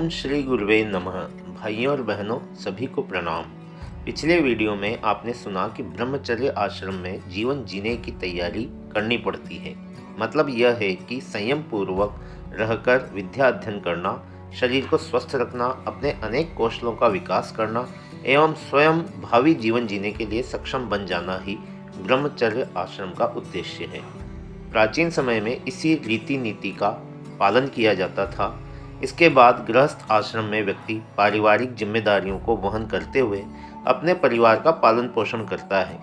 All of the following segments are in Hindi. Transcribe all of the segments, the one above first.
ओम श्री गुरुवे नमः। भाइयों और बहनों सभी को प्रणाम। पिछले वीडियो में आपने सुना कि ब्रह्मचर्य आश्रम में जीवन जीने की तैयारी करनी पड़ती है। मतलब यह है कि संयम पूर्वक रहकर विद्या अध्ययन करना, शरीर को स्वस्थ रखना, अपने अनेक कौशलों का विकास करना एवं स्वयं भावी जीवन जीने के लिए सक्षम बन जाना ही ब्रह्मचर्य आश्रम का उद्देश्य है। प्राचीन समय में इसी रीति नीति का पालन किया जाता था। इसके बाद गृहस्थ आश्रम में व्यक्ति पारिवारिक जिम्मेदारियों को वहन करते हुए अपने परिवार का पालन पोषण करता है।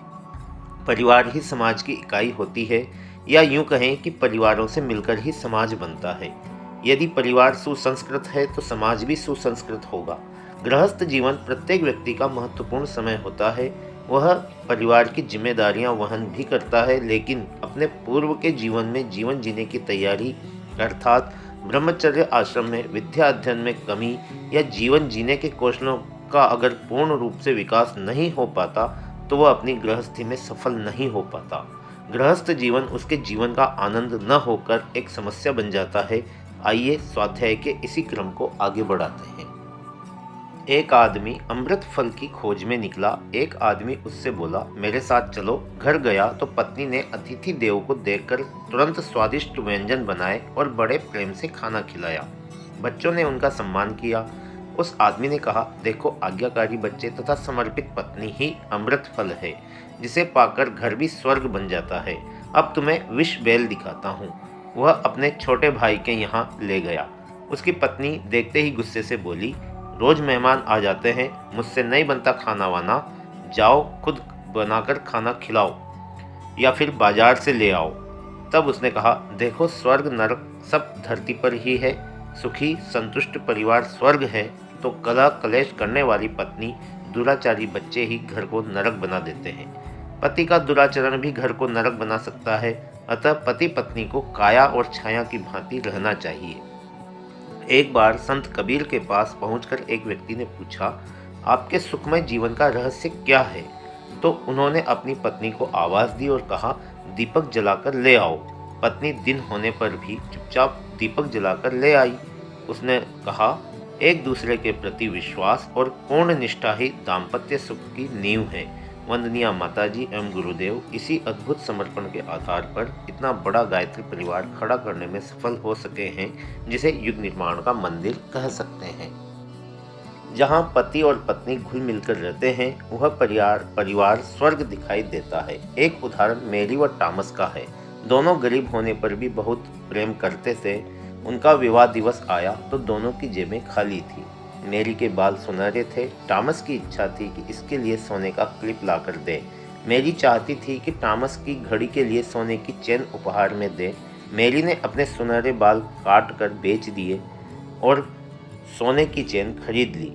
परिवार ही समाज की इकाई होती है, या यूं कहें कि परिवारों से मिलकर ही समाज बनता है। यदि परिवार सुसंस्कृत है तो समाज भी सुसंस्कृत होगा। गृहस्थ जीवन प्रत्येक व्यक्ति का महत्वपूर्ण समय होता है। वह परिवार की जिम्मेदारियां वहन भी करता है, लेकिन अपने पूर्व के जीवन में जीवन जीने की तैयारी अर्थात ब्रह्मचर्य आश्रम में विद्या अध्ययन में कमी या जीवन जीने के कौशलों का अगर पूर्ण रूप से विकास नहीं हो पाता तो वह अपनी गृहस्थी में सफल नहीं हो पाता। गृहस्थ जीवन उसके जीवन का आनंद न होकर एक समस्या बन जाता है। आइए स्वाध्याय के इसी क्रम को आगे बढ़ाते हैं। एक आदमी अमृत फल की खोज में निकला। एक आदमी उससे बोला, मेरे साथ चलो। घर गया तो पत्नी ने अतिथि देव को देखकर तुरंत स्वादिष्ट व्यंजन बनाए और बड़े प्रेम से खाना खिलाया। बच्चों ने उनका सम्मान किया। उस आदमी ने कहा, देखो, आज्ञाकारी बच्चे तथा समर्पित पत्नी ही अमृत फल है, जिसे पाकर घर भी स्वर्ग बन जाता है। अब तुम्हें विष बेल दिखाता हूँ। वह अपने छोटे भाई के यहाँ ले गया। उसकी पत्नी देखते ही गुस्से से बोली, रोज मेहमान आ जाते हैं, मुझसे नहीं बनता खाना वाना, जाओ खुद बनाकर खाना खिलाओ या फिर बाजार से ले आओ। तब उसने कहा, देखो, स्वर्ग नरक सब धरती पर ही है। सुखी संतुष्ट परिवार स्वर्ग है तो कलह कलेश करने वाली पत्नी, दुराचारी बच्चे ही घर को नरक बना देते हैं। पति का दुराचरण भी घर को नरक बना सकता है। अतः पति पत्नी को काया और छाया की भांति रहना चाहिए। एक बार संत कबीर के पास पहुंचकर एक व्यक्ति ने पूछा, आपके सुखमय जीवन का रहस्य क्या है? तो उन्होंने अपनी पत्नी को आवाज दी और कहा, दीपक जलाकर ले आओ। पत्नी दिन होने पर भी चुपचाप दीपक जलाकर ले आई। उसने कहा, एक दूसरे के प्रति विश्वास और पूर्ण निष्ठा ही दाम्पत्य सुख की नींव है। वंदनीय माताजी एवं गुरुदेव इसी अद्भुत समर्पण के आधार पर इतना बड़ा गायत्री परिवार खड़ा करने में सफल हो सके हैं, जिसे युग निर्माण का मंदिर कह सकते हैं। जहां पति और पत्नी घुल मिलकर रहते हैं, वह परिवार स्वर्ग दिखाई देता है। एक उदाहरण मेरी व टॉमस का है। दोनों गरीब होने पर भी बहुत प्रेम करते थे। उनका विवाह दिवस आया तो दोनों की जेबें खाली थी। मेरी के बाल सुनहरे थे। टॉमस की इच्छा थी कि इसके लिए सोने का क्लिप ला कर दे। मेरी चाहती थी कि टॉमस की घड़ी के लिए सोने की चेन उपहार में दे। मेरी ने अपने सुनहरे बाल काट कर बेच दिए और सोने की चेन खरीद ली।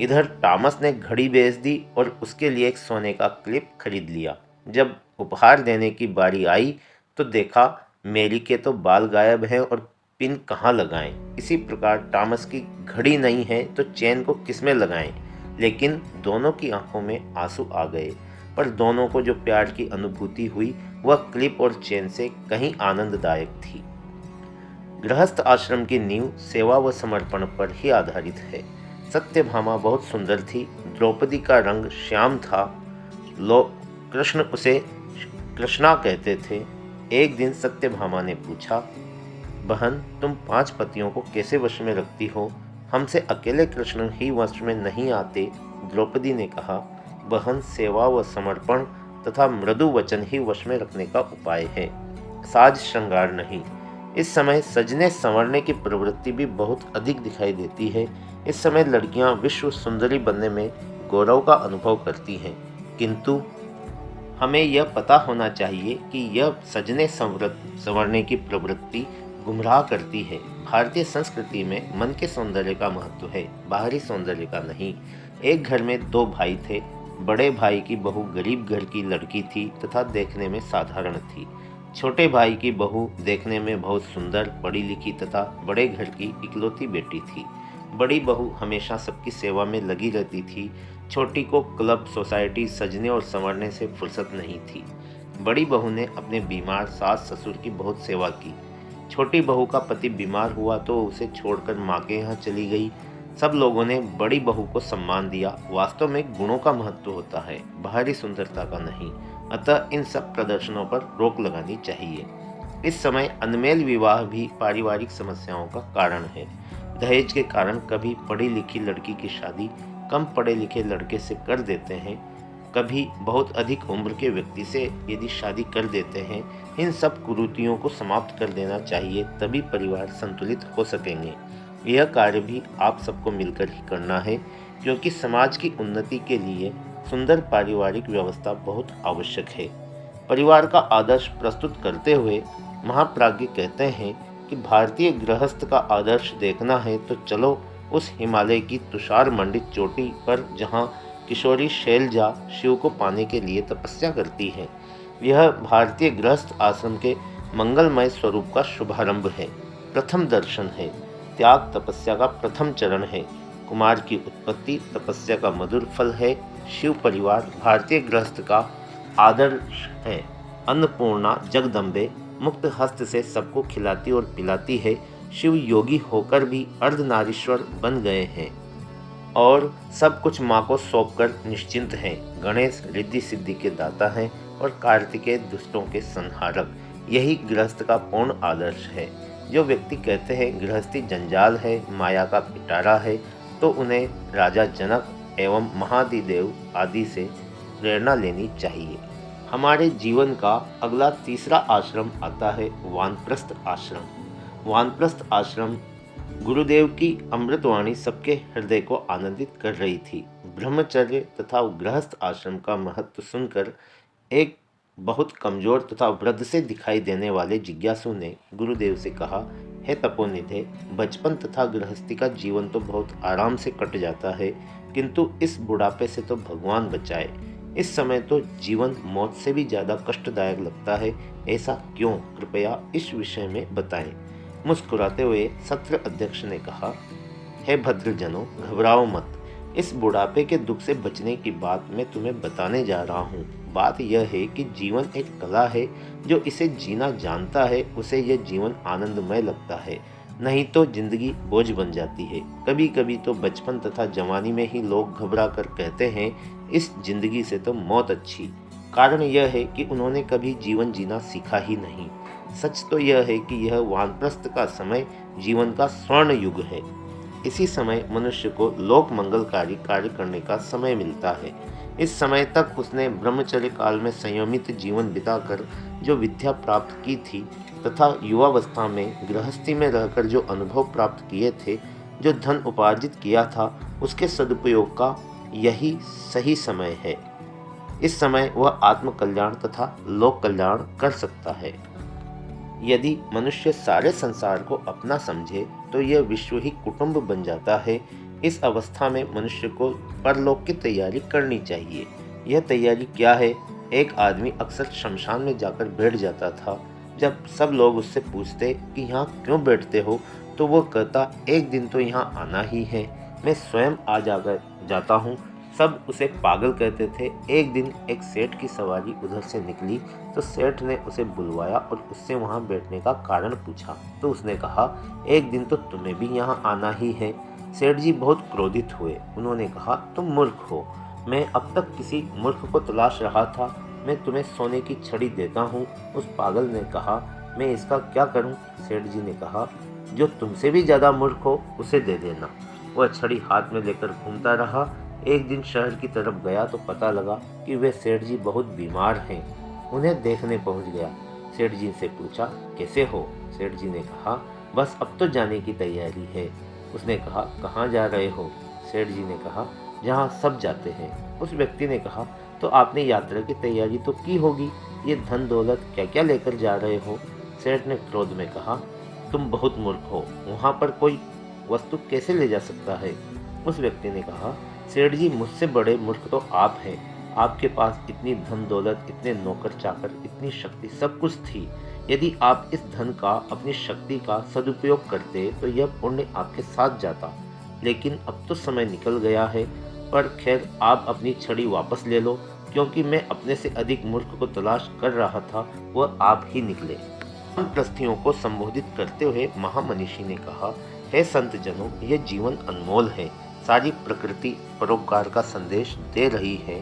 इधर टॉमस ने घड़ी बेच दी और उसके लिए एक सोने का क्लिप खरीद लिया। जब उपहार देने की बारी आई तो देखा मेरी के तो बाल गायब हैं और पिन कहाँ लगाएं। इसी प्रकार टॉमस की घड़ी नहीं है तो चेन को किसमें लगाएं। लेकिन दोनों की आंखों में आंसू आ गए, पर दोनों को जो प्यार की अनुभूति हुई वह क्लिप और चेन से कहीं आनंददायक थी। गृहस्थ आश्रम की नींव सेवा व समर्पण पर ही आधारित है। सत्यभामा बहुत सुंदर थी। द्रौपदी का रंग श्याम था। कृष्ण उसे कृष्णा कहते थे। एक दिन सत्यभामा ने पूछा, बहन, तुम 5 पतियों को कैसे वश में रखती हो? हमसे अकेले कृष्ण ही वश में नहीं आते। द्रौपदी ने कहा, बहन, सेवा व समर्पण तथा मृदु वचन ही वश में रखने का उपाय है, साज श्रृंगार नहीं। इस समय सजने संवरने की प्रवृत्ति भी बहुत अधिक दिखाई देती है। इस समय लड़कियां विश्व सुंदरी बनने में गौरव का अनुभव करती हैं, किंतु हमें यह पता होना चाहिए कि यह सजने संवरने की प्रवृत्ति गुमराह करती है। भारतीय संस्कृति में मन के सौंदर्य का महत्व है, बाहरी सौंदर्य का नहीं। एक घर में 2 भाई थे। बड़े भाई की बहू गरीब घर की लड़की थी तथा देखने में साधारण थी। छोटे भाई की बहू देखने में बहुत सुंदर, पढ़ी लिखी तथा बड़े घर की इकलौती बेटी थी। बड़ी बहू हमेशा सबकी सेवा में लगी रहती थी। छोटी को क्लब सोसाइटी सजने और संवरने से फुर्सत नहीं थी। बड़ी बहू ने अपने बीमार सास ससुर की बहुत सेवा की। छोटी बहू का पति बीमार हुआ तो उसे छोड़कर माँ के यहाँ चली गई। सब लोगों ने बड़ी बहू को सम्मान दिया। वास्तव में गुणों का महत्व होता है, बाहरी सुंदरता का नहीं। अतः इन सब प्रदर्शनों पर रोक लगानी चाहिए। इस समय अनमेल विवाह भी पारिवारिक समस्याओं का कारण है। दहेज के कारण कभी पढ़ी लिखी लड़की की शादी कम पढ़े लिखे लड़के से कर देते हैं, कभी बहुत अधिक उम्र के व्यक्ति से यदि शादी कर देते हैं। इन सब कुरीतियों को समाप्त कर देना चाहिए, तभी परिवार संतुलित हो सकेंगे। यह कार्य भी आप सबको मिलकर ही करना है, क्योंकि समाज की उन्नति के लिए सुंदर पारिवारिक व्यवस्था बहुत आवश्यक है। परिवार का आदर्श प्रस्तुत करते हुए महाप्राज्ञ कहते हैं कि भारतीय गृहस्थ का आदर्श देखना है तो चलो उस हिमालय की तुषार मंडित चोटी पर, जहाँ किशोरी शैलजा शिव को पाने के लिए तपस्या करती है। यह भारतीय गृहस्थ आश्रम के मंगलमय स्वरूप का शुभारंभ है, प्रथम दर्शन है। त्याग तपस्या का प्रथम चरण है। कुमार की उत्पत्ति तपस्या का मधुर फल है। शिव परिवार भारतीय गृहस्थ का आदर्श है। अन्नपूर्णा जगदम्बे मुक्त हस्त से सबको खिलाती और पिलाती है। शिव योगी होकर भी अर्धनारीश्वर बन गए हैं और सब कुछ माँ को सौंपकर निश्चिंत हैं। गणेश रिद्धि सिद्धि के दाता हैं और कार्तिकेय दुष्टों के संहारक। यही गृहस्थ का पूर्ण आदर्श है। जो व्यक्ति कहते हैं गृहस्थी जंजाल है, माया का पिटारा है, तो उन्हें राजा जनक एवं महादिदेव आदि से प्रेरणा लेनी चाहिए। हमारे जीवन का अगला तीसरा आश्रम आता है वानप्रस्थ आश्रम। वानप्रस्थ आश्रम गुरुदेव की अमृतवाणी सबके हृदय को आनंदित कर रही थी। ब्रह्मचर्य तथा गृहस्थ आश्रम का महत्व सुनकर एक बहुत कमजोर तथा वृद्ध से दिखाई देने वाले जिज्ञासु ने गुरुदेव से कहा, हे तपोनिधे, बचपन तथा गृहस्थी का जीवन तो बहुत आराम से कट जाता है, किंतु इस बुढ़ापे से तो भगवान बचाए। इस समय तो जीवन मौत से भी ज़्यादा कष्टदायक लगता है। ऐसा क्यों? कृपया इस विषय में बताएं। मुस्कुराते हुए सत्र अध्यक्ष ने कहा, हे भद्रजनों, घबराओ मत। इस बुढ़ापे के दुख से बचने की बात मैं तुम्हें बताने जा रहा हूँ। बात यह है कि जीवन एक कला है। जो इसे जीना जानता है उसे यह जीवन आनंदमय लगता है, नहीं तो जिंदगी बोझ बन जाती है। कभी कभी तो बचपन तथा जवानी में ही लोग घबरा कर कहते हैं, इस जिंदगी से तो मौत अच्छी। कारण यह है कि उन्होंने कभी जीवन जीना सीखा ही नहीं। सच तो यह है कि यह वानप्रस्थ का समय जीवन का स्वर्ण युग है। इसी समय मनुष्य को लोक मंगलकारी कार्य करने का समय मिलता है। इस समय तक उसने ब्रह्मचर्य काल में संयमित जीवन बिताकर जो विद्या प्राप्त की थी तथा युवावस्था में गृहस्थी में रहकर जो अनुभव प्राप्त किए थे, जो धन उपार्जित किया था, उसके सदुपयोग का यही सही समय है। इस समय वह आत्म कल्याण तथा लोक कल्याण कर सकता है। यदि मनुष्य सारे संसार को अपना समझे तो यह विश्व ही कुटुंब बन जाता है। इस अवस्था में मनुष्य को परलोक की तैयारी करनी चाहिए। यह तैयारी क्या है? एक आदमी अक्सर शमशान में जाकर बैठ जाता था। जब सब लोग उससे पूछते कि यहाँ क्यों बैठते हो, तो वो कहता, एक दिन तो यहाँ आना ही है, मैं स्वयं आ जाता हूँ। सब उसे पागल कहते थे। एक दिन एक सेठ की सवारी उधर से निकली तो सेठ ने उसे बुलवाया और उससे वहाँ बैठने का कारण पूछा। तो उसने कहा, एक दिन तो तुम्हें भी यहाँ आना ही है। सेठ जी बहुत क्रोधित हुए। उन्होंने कहा, तुम मूर्ख हो। मैं अब तक किसी मूर्ख को तलाश रहा था। मैं तुम्हें सोने की छड़ी देता हूँ। उस पागल ने कहा, मैं इसका क्या करूँ? सेठ जी ने कहा, जो तुमसे भी ज़्यादा मूर्ख हो उसे दे देना। वह छड़ी हाथ में लेकर घूमता रहा। एक दिन शहर की तरफ गया तो पता लगा कि वे सेठ जी बहुत बीमार हैं। उन्हें देखने पहुंच गया। सेठ जी से पूछा, कैसे हो? सेठ जी ने कहा, बस अब तो जाने की तैयारी है। उसने कहा, कहाँ जा रहे हो? सेठ जी ने कहा, जहाँ सब जाते हैं। उस व्यक्ति ने कहा, तो आपने यात्रा की तैयारी तो की होगी, ये धन दौलत क्या क्या लेकर जा रहे हो? सेठ ने क्रोध में कहा, तुम बहुत मूर्ख हो, वहाँ पर कोई वस्तु कैसे ले जा सकता है? उस व्यक्ति ने कहा, सेठ जी, मुझसे बड़े मूर्ख तो आप हैं। आपके पास इतनी धन दौलत, इतने नौकर चाकर, इतनी शक्ति, सब कुछ थी। यदि आप इस धन का, अपनी शक्ति का सदुपयोग करते तो यह पुण्य आपके साथ जाता। लेकिन अब तो समय निकल गया है। पर खैर, आप अपनी छड़ी वापस ले लो, क्योंकि मैं अपने से अधिक मूर्ख को तलाश कर रहा था, वह आप ही निकले। वानप्रस्थियों को संबोधित करते हुए महामनीषी ने कहा, हे संत जनों, यह जीवन अनमोल है। सारी प्रकृति परोपकार का संदेश दे रही है।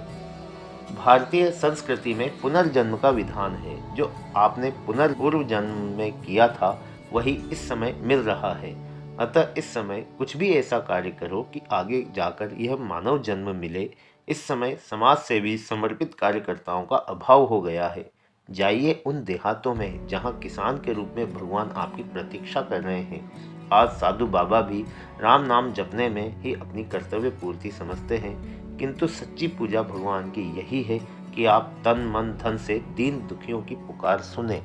भारतीय संस्कृति में पुनर्जन्म का विधान है। जो आपने पुनर्पूर्व जन्म में किया था वही इस समय मिल रहा है। अतः इस समय कुछ भी ऐसा कार्य करो कि आगे जाकर यह मानव जन्म मिले। इस समय समाज सेवी समर्पित कार्यकर्ताओं का अभाव हो गया है। जाइए उन देहातों में जहाँ किसान के रूप में भगवान आपकी प्रतीक्षा कर रहे हैं। आज साधु बाबा भी राम नाम जपने में ही अपनी कर्तव्य पूर्ति समझते हैं, किंतु सच्ची पूजा भगवान की यही है कि आप तन मन धन से दीन दुखियों की पुकार सुने।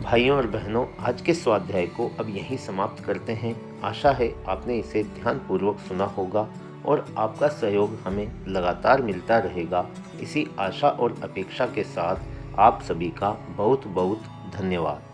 भाइयों और बहनों, आज के स्वाध्याय को अब यहीं समाप्त करते हैं। आशा है आपने इसे ध्यानपूर्वक सुना होगा और आपका सहयोग हमें लगातार मिलता रहेगा। इसी आशा और अपेक्षा के साथ आप सभी का बहुत बहुत धन्यवाद।